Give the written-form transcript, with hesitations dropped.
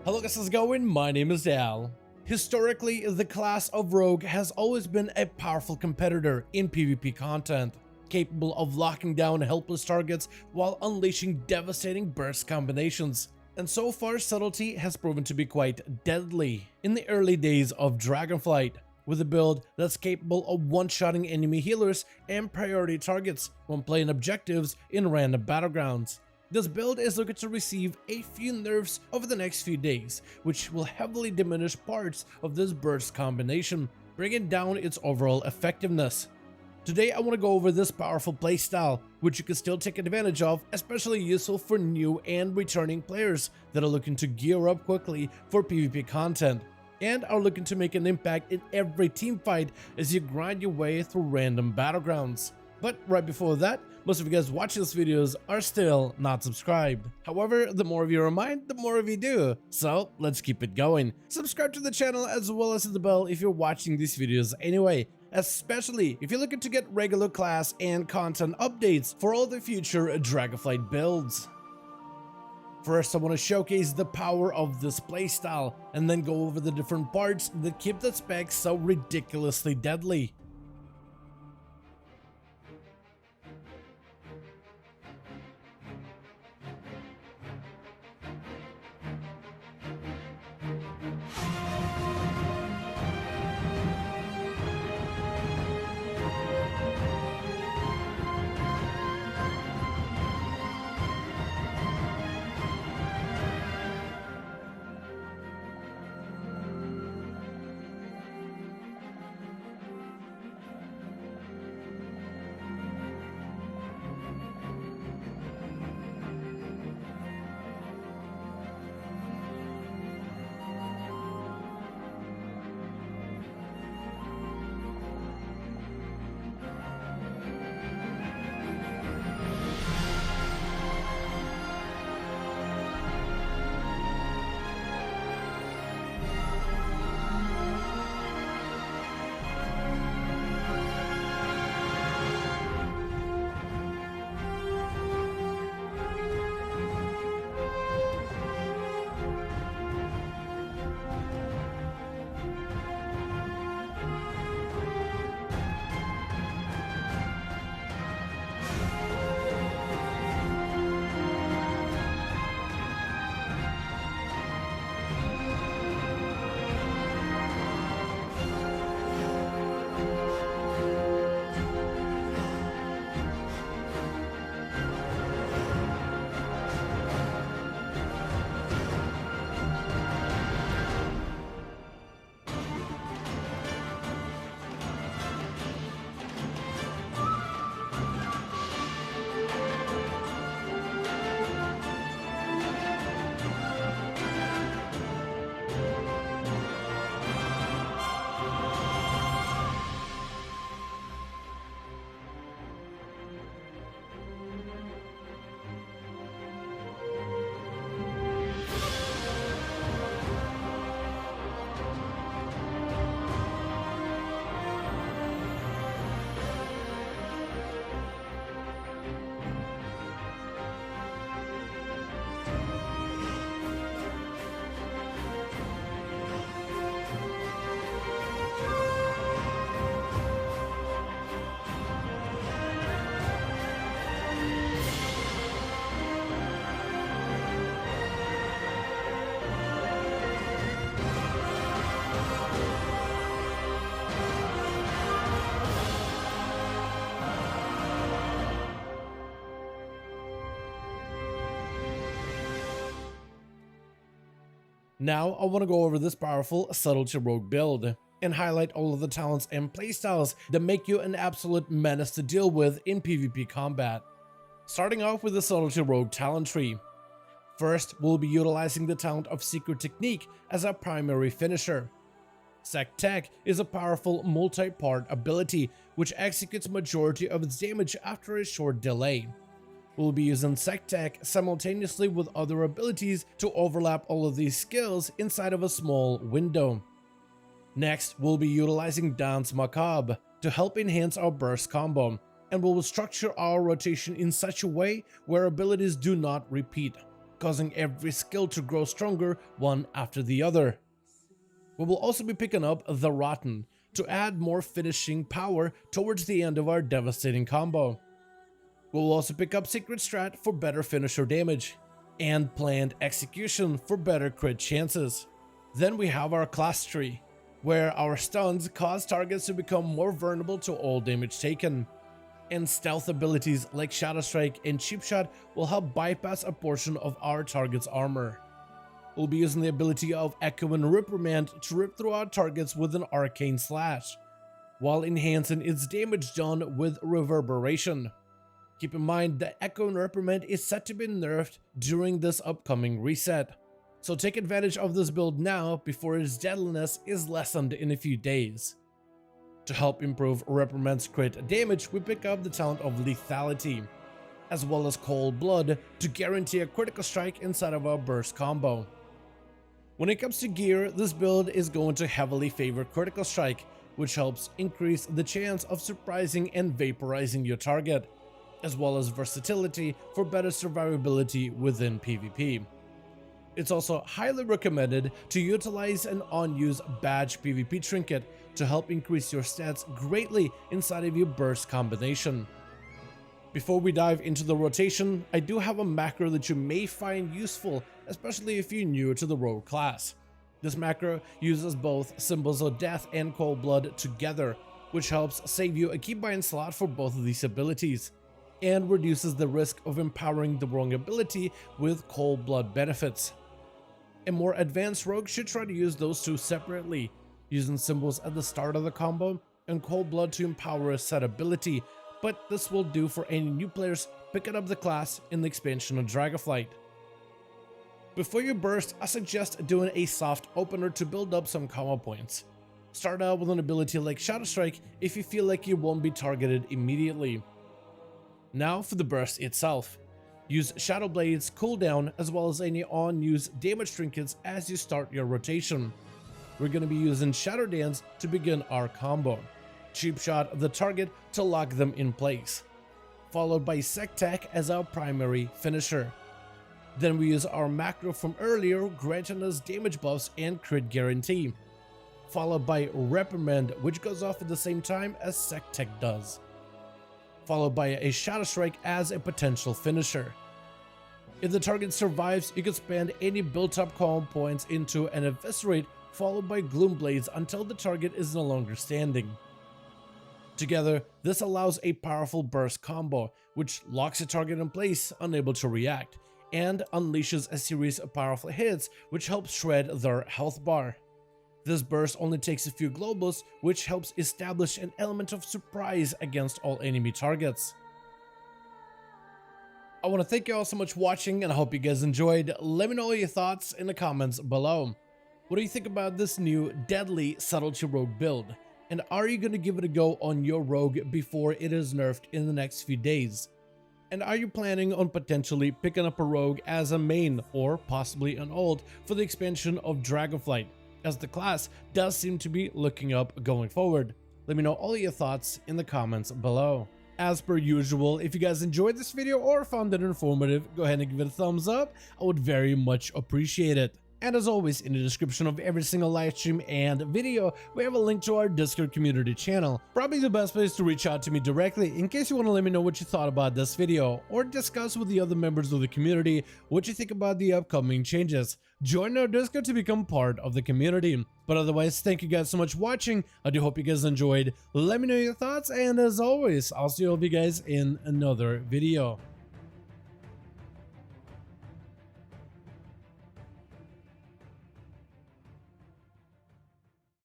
Hello guys, how's it going? My name is Dal. Historically, the class of Rogue has always been a powerful competitor in PvP content, capable of locking down helpless targets while unleashing devastating burst combinations. And so far, subtlety has proven to be quite deadly in the early days of Dragonflight, with a build that's capable of one-shotting enemy healers and priority targets when playing objectives in random battlegrounds. This build is looking to receive a few nerfs over the next few days, which will heavily diminish parts of this burst combination, bringing down its overall effectiveness. Today I want to go over this powerful playstyle, which you can still take advantage of, especially useful for new and returning players that are looking to gear up quickly for PvP content, and are looking to make an impact in every teamfight as you grind your way through random battlegrounds. But right before that, most of you guys watching these videos are still not subscribed. However, the more of you remind, the more of you do. So let's keep it going. Subscribe to the channel as well as hit the bell if you're watching these videos anyway, especially if you're looking to get regular class and content updates for all the future Dragonflight builds. First, I want to showcase the power of this playstyle and then go over the different parts that keep the specs so ridiculously deadly. Now I want to go over this powerful Subtlety Rogue build and highlight all of the talents and playstyles that make you an absolute menace to deal with in PvP combat. Starting off with the Subtlety Rogue talent tree. First, we'll be utilizing the talent of Secret Technique as our primary finisher. Sec Tech is a powerful multi-part ability which executes majority of its damage after a short delay. We'll be using Sec Tech simultaneously with other abilities to overlap all of these skills inside of a small window. Next, we'll be utilizing Dance Macabre to help enhance our burst combo, and we will structure our rotation in such a way where abilities do not repeat, causing every skill to grow stronger one after the other. We will also be picking up the Rotten to add more finishing power towards the end of our devastating combo. We'll also pick up Secret Strat for better finisher damage, and Planned Execution for better crit chances. Then we have our class tree, where our stuns cause targets to become more vulnerable to all damage taken, and stealth abilities like Shadow Strike and Cheap Shot will help bypass a portion of our target's armor. We'll be using the ability of Echo and Reprimand to rip through our targets with an Arcane Slash, while enhancing its damage done with Reverberation. Keep in mind that Echo and Reprimand is set to be nerfed during this upcoming reset, so take advantage of this build now before its deadliness is lessened in a few days. To help improve Reprimand's crit damage, we pick up the talent of Lethality, as well as Cold Blood to guarantee a critical strike inside of our burst combo. When it comes to gear, this build is going to heavily favor Critical Strike, which helps increase the chance of surprising and vaporizing your target, as well as versatility for better survivability within PvP. It's also highly recommended to utilize an unused badge PvP trinket to help increase your stats greatly inside of your burst combination. Before we dive into the rotation, I do have a macro that you may find useful, especially if you're new to the rogue class. This macro uses both Symbols of Death and Cold Blood together, which helps save you a keybind slot for both of these abilities, and reduces the risk of empowering the wrong ability with Cold Blood benefits. A more advanced rogue should try to use those two separately, using Symbols at the start of the combo and Cold Blood to empower a set ability, but this will do for any new players picking up the class in the expansion of Dragonflight. Before you burst, I suggest doing a soft opener to build up some combo points. Start out with an ability like Shadow Strike if you feel like you won't be targeted immediately. Now for the burst itself. Use Shadow Blade's cooldown as well as any unused damage trinkets as you start your rotation. We're going to be using Shadow Dance to begin our combo. Cheap Shot the target to lock them in place, followed by Sec Tech as our primary finisher. Then we use our macro from earlier, granting us damage buffs and crit guarantee, followed by Reprimand, which goes off at the same time as Sec Tech does, followed by a Shadow Strike as a potential finisher. If the target survives, you can spend any built-up combo points into an Eviscerate, followed by Gloom Blades until the target is no longer standing. Together, this allows a powerful burst combo, which locks a target in place, unable to react, and unleashes a series of powerful hits, which helps shred their health bar. This burst only takes a few globals, which helps establish an element of surprise against all enemy targets. I want to thank you all so much for watching, and I hope you guys enjoyed. Let me know all your thoughts in the comments below. What do you think about this new deadly subtlety rogue build? And are you going to give it a go on your rogue before it is nerfed in the next few days? And are you planning on potentially picking up a rogue as a main or possibly an ult for the expansion of Dragonflight, as the class does seem to be looking up going forward? Let me know all your thoughts in the comments below. As per usual, if you guys enjoyed this video or found it informative, go ahead and give it a thumbs up. I would very much appreciate it. And as always, in the description of every single live stream and video, we have a link to our Discord community channel. Probably the best place to reach out to me directly in case you want to let me know what you thought about this video, or discuss with the other members of the community what you think about the upcoming changes. Join our Discord to become part of the community. But otherwise, thank you guys so much for watching. I do hope you guys enjoyed. Let me know your thoughts, and as always, I'll see all of you guys in another video.